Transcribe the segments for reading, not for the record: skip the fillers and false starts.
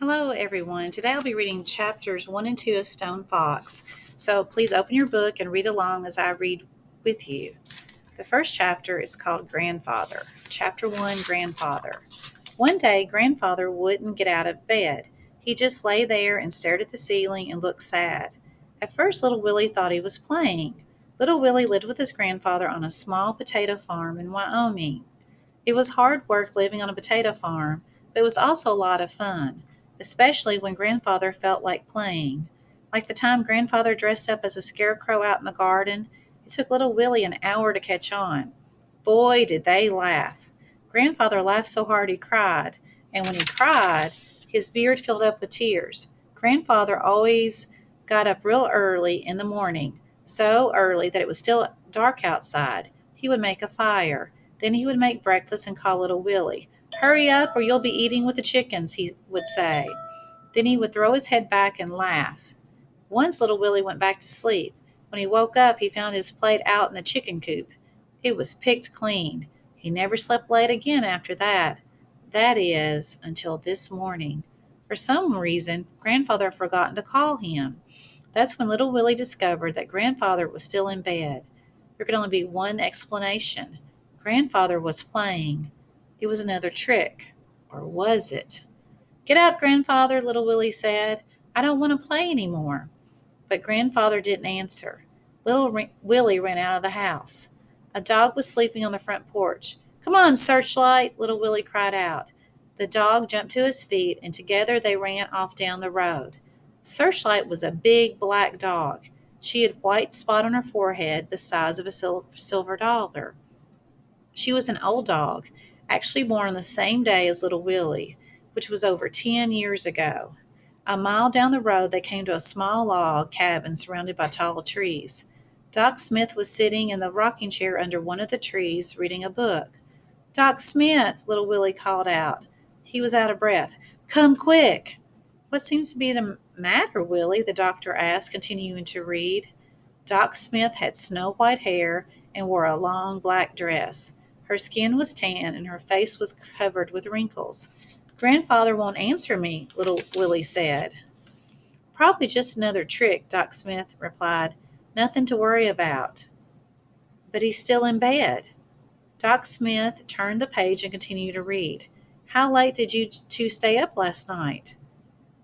Hello, everyone. Today I'll be reading chapters 1 and 2 of Stone Fox. So please open your book and read along as I read with you. The first chapter is called Grandfather. Chapter 1 Grandfather. One day, Grandfather wouldn't get out of bed. He just lay there and stared at the ceiling and looked sad. At first, Little Willie thought he was playing. Little Willie lived with his grandfather on a small potato farm in Wyoming. It was hard work living on a potato farm, but it was also a lot of fun, especially when Grandfather felt like playing. Like the time Grandfather dressed up as a scarecrow out in the garden, it took little Willie an hour to catch on. Boy, did they laugh. Grandfather laughed so hard he cried, and when he cried, his beard filled up with tears. Grandfather always got up real early in the morning, so early that it was still dark outside. He would make a fire. Then he would make breakfast and call little Willie. Hurry up, or you'll be eating with the chickens, he would say. Then he would throw his head back and laugh. Once little Willie went back to sleep. When he woke up, he found his plate out in the chicken coop. It was picked clean. He never slept late again after that. That is, until this morning. For some reason, Grandfather had forgotten to call him. That's when little Willie discovered that Grandfather was still in bed. There could only be one explanation. Grandfather was playing. It was another trick. Or was it? Get up, Grandfather, little Willie said. I don't want to play any more. But Grandfather didn't answer. Willie ran out of the house. A dog was sleeping on the front porch. Come on, Searchlight, little Willie cried out. The dog jumped to his feet, and together they ran off down the road. Searchlight was a big black dog. She had a white spot on her forehead the size of a silver dollar. She was an old dog, actually born on the same day as little Willie, which was over 10 years ago. A mile down the road, they came to a small log cabin surrounded by tall trees. Doc Smith was sitting in the rocking chair under one of the trees, reading a book. Doc Smith, little Willie called out. He was out of breath. Come quick! What seems to be the matter, Willie? The doctor asked, continuing to read. Doc Smith had snow white hair and wore a long black dress. Her skin was tan and her face was covered with wrinkles. Grandfather won't answer me, little Willie said. Probably just another trick, Doc Smith replied. Nothing to worry about. But he's still in bed. Doc Smith turned the page and continued to read. How late did you two stay up last night?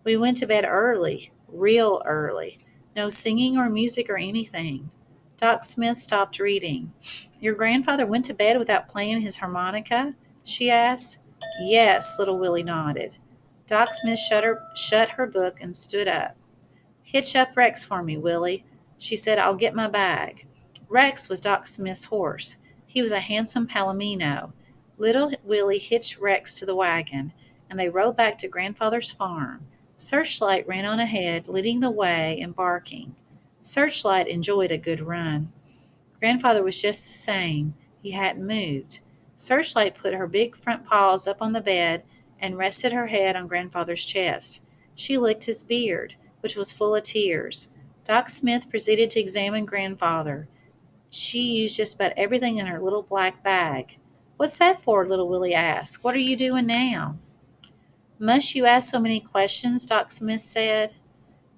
We went to bed early, real early. No singing or music or anything. Doc Smith stopped reading. Your grandfather went to bed without playing his harmonica? She asked. Yes, little Willie nodded. Doc Smith shut her book and stood up. Hitch up Rex for me, Willie. She said, I'll get my bag. Rex was Doc Smith's horse. He was a handsome palomino. Little Willie hitched Rex to the wagon, and they rode back to Grandfather's farm. Searchlight ran on ahead, leading the way and barking. Searchlight enjoyed a good run. Grandfather was just the same. He hadn't moved. Searchlight put her big front paws up on the bed and rested her head on Grandfather's chest. She licked his beard, which was full of tears. Doc Smith proceeded to examine Grandfather. She used just about everything in her little black bag. What's that for? Little Willie asked. What are you doing now? Must you ask so many questions? Doc Smith said.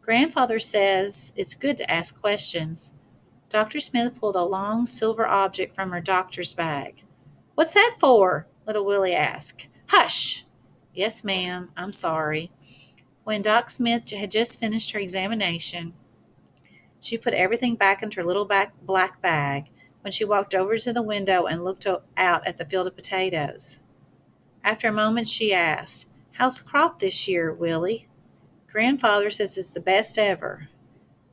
Grandfather says it's good to ask questions. Dr. Smith pulled a long silver object from her doctor's bag. What's that for? Little Willie asked. Hush! Yes, ma'am. I'm sorry. When Doc Smith had just finished her examination, she put everything back into her little black bag when she walked over to the window and looked out at the field of potatoes. After a moment, she asked, How's the crop this year, Willie? Grandfather says it's the best ever.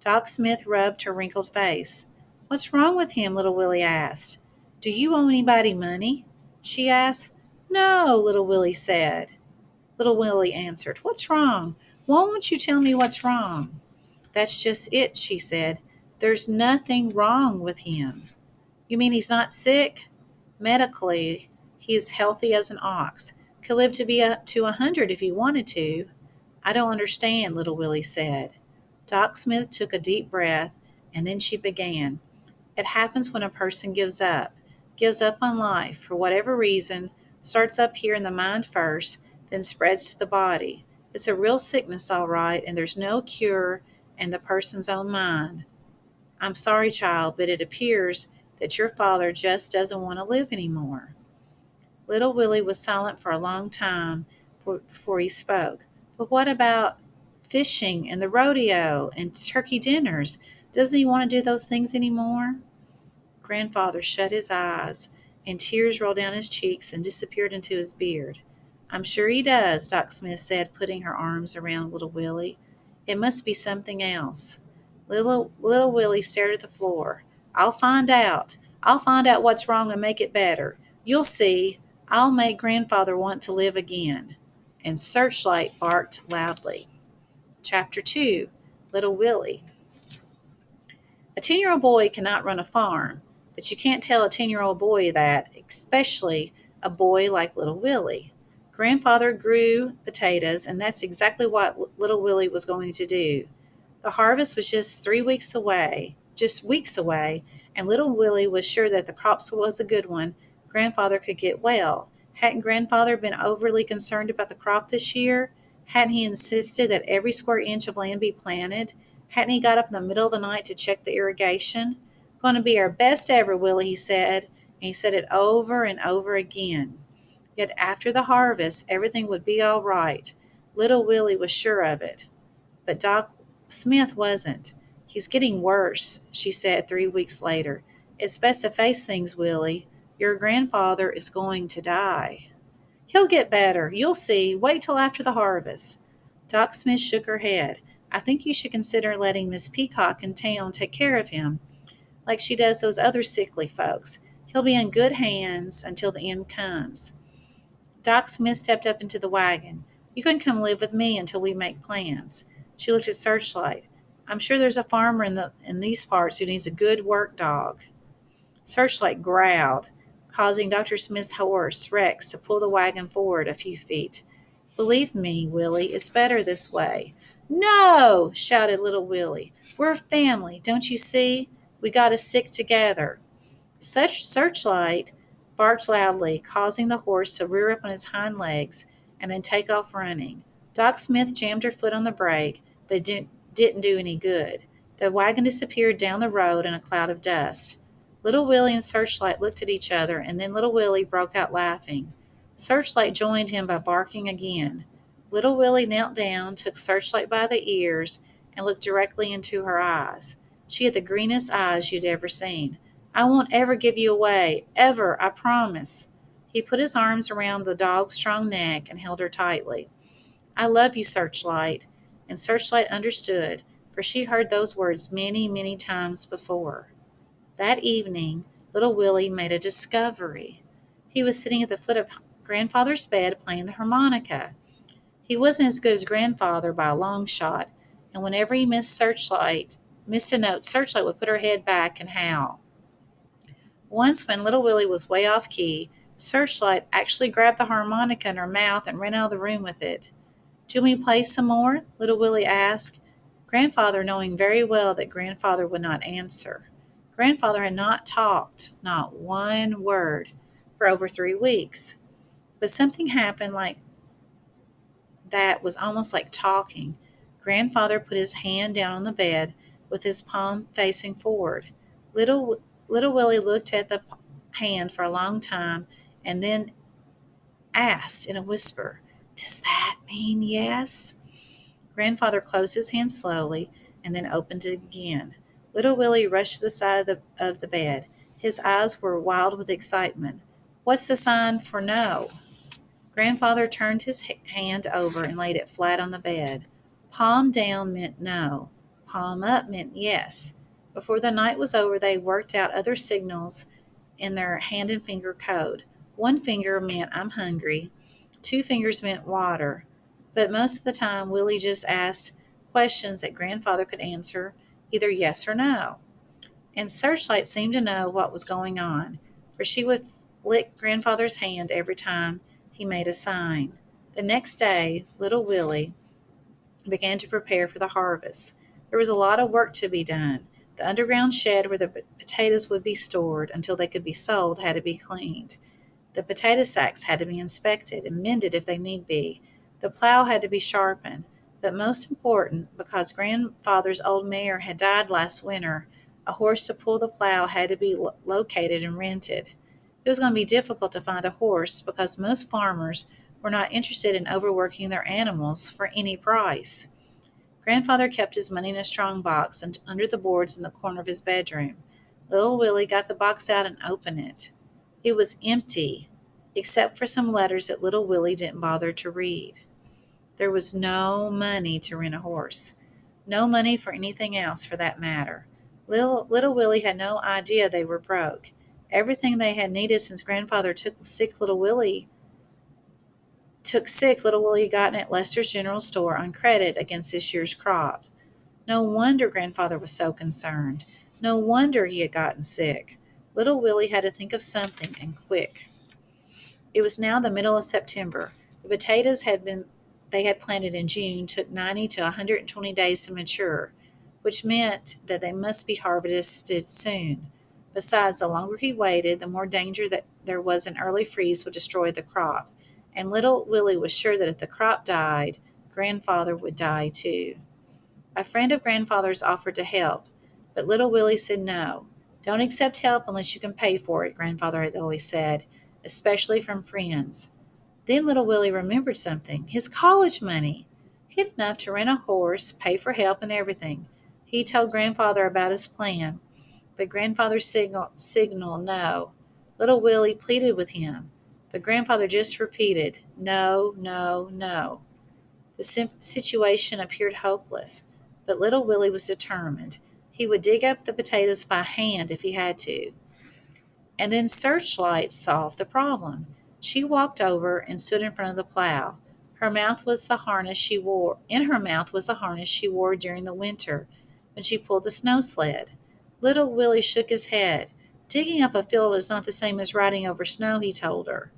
Doc Smith rubbed her wrinkled face. What's wrong with him? Little Willie asked. Do you owe anybody money? She asked. No, Little Willie said. Little Willie answered. What's wrong? Why won't you tell me what's wrong? That's just it, she said. There's nothing wrong with him. You mean he's not sick? Medically, he is healthy as an ox. Could live to 100 if he wanted to. I don't understand, Little Willie said. Doc Smith took a deep breath, and then she began. It happens when a person gives up on life for whatever reason, starts up here in the mind first, then spreads to the body. It's a real sickness, all right, and there's no cure in the person's own mind. I'm sorry, child, but it appears that your father just doesn't want to live anymore. Little Willie was silent for a long time before he spoke. But what about fishing and the rodeo and turkey dinners? Doesn't he want to do those things anymore? Grandfather shut his eyes, and tears rolled down his cheeks and disappeared into his beard. I'm sure he does, Doc Smith said, putting her arms around little Willie. It must be something else. Little Willie stared at the floor. I'll find out. I'll find out what's wrong and make it better. You'll see. I'll make Grandfather want to live again. And Searchlight barked loudly. Chapter 2. Little Willie. A 10-year-old boy cannot run a farm, but you can't tell a 10-year-old boy that, especially a boy like little Willie. Grandfather grew potatoes, and that's exactly what little Willie was going to do. The harvest was just weeks away, and little Willie was sure that the crops was a good one. Grandfather could get well. Hadn't Grandfather been overly concerned about the crop this year? Hadn't he insisted that every square inch of land be planted? Hadn't he got up in the middle of the night to check the irrigation? Going to be our best ever, Willie, he said, and he said it over and over again. Yet after the harvest, everything would be all right. Little Willie was sure of it. But Doc Smith wasn't. He's getting worse, she said 3 weeks later. It's best to face things, Willie. Your grandfather is going to die. He'll get better. You'll see. Wait till after the harvest. Doc Smith shook her head. I think you should consider letting Miss Peacock in town take care of him, like she does those other sickly folks. He'll be in good hands until the end comes. Doc Smith stepped up into the wagon. You can come live with me until we make plans. She looked at Searchlight. I'm sure there's a farmer in these parts who needs a good work dog. Searchlight growled, causing Dr. Smith's horse, Rex, to pull the wagon forward a few feet. Believe me, Willie, it's better this way. No! Shouted little Willie. We're a family, don't you see? We got to stick together. Such Searchlight barked loudly, causing the horse to rear up on his hind legs and then take off running. Doc Smith jammed her foot on the brake, but it didn't do any good. The wagon disappeared down the road in a cloud of dust. Little Willie and Searchlight looked at each other, and then little Willie broke out laughing. Searchlight joined him by barking again. Little Willie knelt down, took Searchlight by the ears, and looked directly into her eyes. She had the greenest eyes you'd ever seen. I won't ever give you away, ever, I promise. He put his arms around the dog's strong neck and held her tightly. I love you, Searchlight. And Searchlight understood, for she heard those words many, many times before. That evening, little Willie made a discovery. He was sitting at the foot of Grandfather's bed playing the harmonica. He wasn't as good as Grandfather by a long shot, and whenever he missed a note, Searchlight would put her head back and howl. Once, when little Willie was way off key, Searchlight actually grabbed the harmonica in her mouth and ran out of the room with it. Do you want me to play some more? Little Willie asked, Grandfather knowing very well that Grandfather would not answer. Grandfather had not talked, not one word, for over 3 weeks. But something happened like that was almost like talking. Grandfather put his hand down on the bed with his palm facing forward. Little Willie looked at the hand for a long time and then asked in a whisper, Does that mean yes? Grandfather closed his hand slowly and then opened it again. Little Willie rushed to the side of the bed. His eyes were wild with excitement. What's the sign for no? Grandfather turned his hand over and laid it flat on the bed. Palm down meant no. Palm up meant yes. Before the night was over, they worked out other signals in their hand and finger code. 1 finger meant I'm hungry. 2 fingers meant water. But most of the time, Willie just asked questions that Grandfather could answer, either yes or no. And Searchlight seemed to know what was going on, for she would lick Grandfather's hand every time he made a sign. The next day, little Willie began to prepare for the harvest. There was a lot of work to be done. The underground shed where the potatoes would be stored until they could be sold had to be cleaned. The potato sacks had to be inspected and mended if they need be. The plow had to be sharpened, but most important, because grandfather's old mare had died last winter, a horse to pull the plow had to be located and rented. It was going to be difficult to find a horse because most farmers were not interested in overworking their animals for any price. Grandfather kept his money in a strong box and under the boards in the corner of his bedroom. Little Willie got the box out and opened it. It was empty, except for some letters that little Willie didn't bother to read. There was no money to rent a horse. No money for anything else, for that matter. Little Willie had no idea they were broke. Everything they had needed since grandfather took sick little Willie had gotten at Lester's General Store on credit against this year's crop. No wonder grandfather was so concerned. No wonder he had gotten sick. Little Willie had to think of something, and quick. It was now the middle of September. The potatoes they had planted in June took 90 to 120 days to mature, which meant that they must be harvested soon. Besides, the longer he waited, the more danger that there was an early freeze would destroy the crop. And little Willie was sure that if the crop died, grandfather would die too. A friend of grandfather's offered to help, but little Willie said no. Don't accept help unless you can pay for it, grandfather had always said, especially from friends. Then little Willie remembered something, his college money. He had enough to rent a horse, pay for help, and everything. He told grandfather about his plan, but grandfather signaled no. Little Willie pleaded with him, but grandfather just repeated, no, no, no. The situation appeared hopeless, but little Willie was determined. He would dig up the potatoes by hand if he had to. And then Searchlight solved the problem. She walked over and stood in front of the plow. In her mouth was the harness she wore during the winter when she pulled the snow sled. Little Willie shook his head. Digging up a field is not the same as riding over snow, he told her.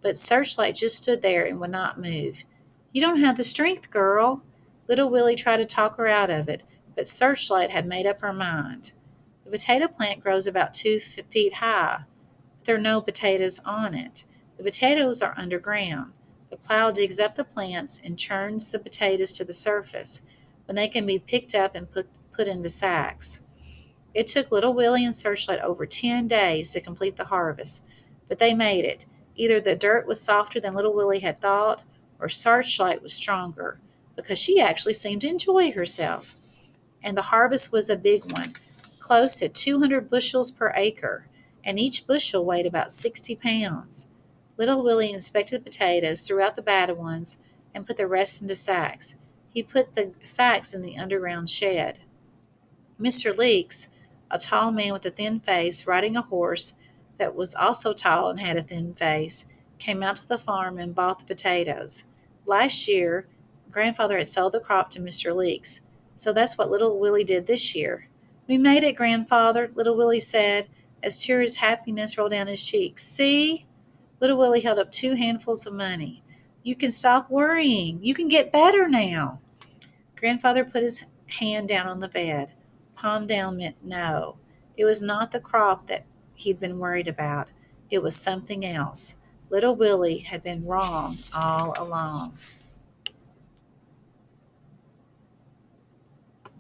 But Searchlight just stood there and would not move. You don't have the strength, girl. Little Willie tried to talk her out of it, but Searchlight had made up her mind. The potato plant grows about 2 feet high, but there are no potatoes on it. The potatoes are underground. The plow digs up the plants and churns the potatoes to the surface, when they can be picked up and put into sacks. It took little Willie and Searchlight over 10 days to complete the harvest, but they made it. Either the dirt was softer than little Willie had thought, or Searchlight was stronger, because she actually seemed to enjoy herself. And the harvest was a big one, close to 200 bushels per acre, and each bushel weighed about 60 pounds. Little Willie inspected the potatoes, threw out the bad ones, and put the rest into sacks. He put the sacks in the underground shed. Mr. Leeks, a tall man with a thin face, riding a horse that was also tall and had a thin face, came out to the farm and bought the potatoes. Last year, grandfather had sold the crop to Mr. Leeks, so that's what little Willie did this year. We made it, grandfather, little Willie said, as tears of happiness rolled down his cheeks. See? Little Willie held up 2 handfuls of money. You can stop worrying. You can get better now. Grandfather put his hand down on the bed. Palm down meant no. It was not the crop that he'd been worried about. It was something else. Little Willie had been wrong all along.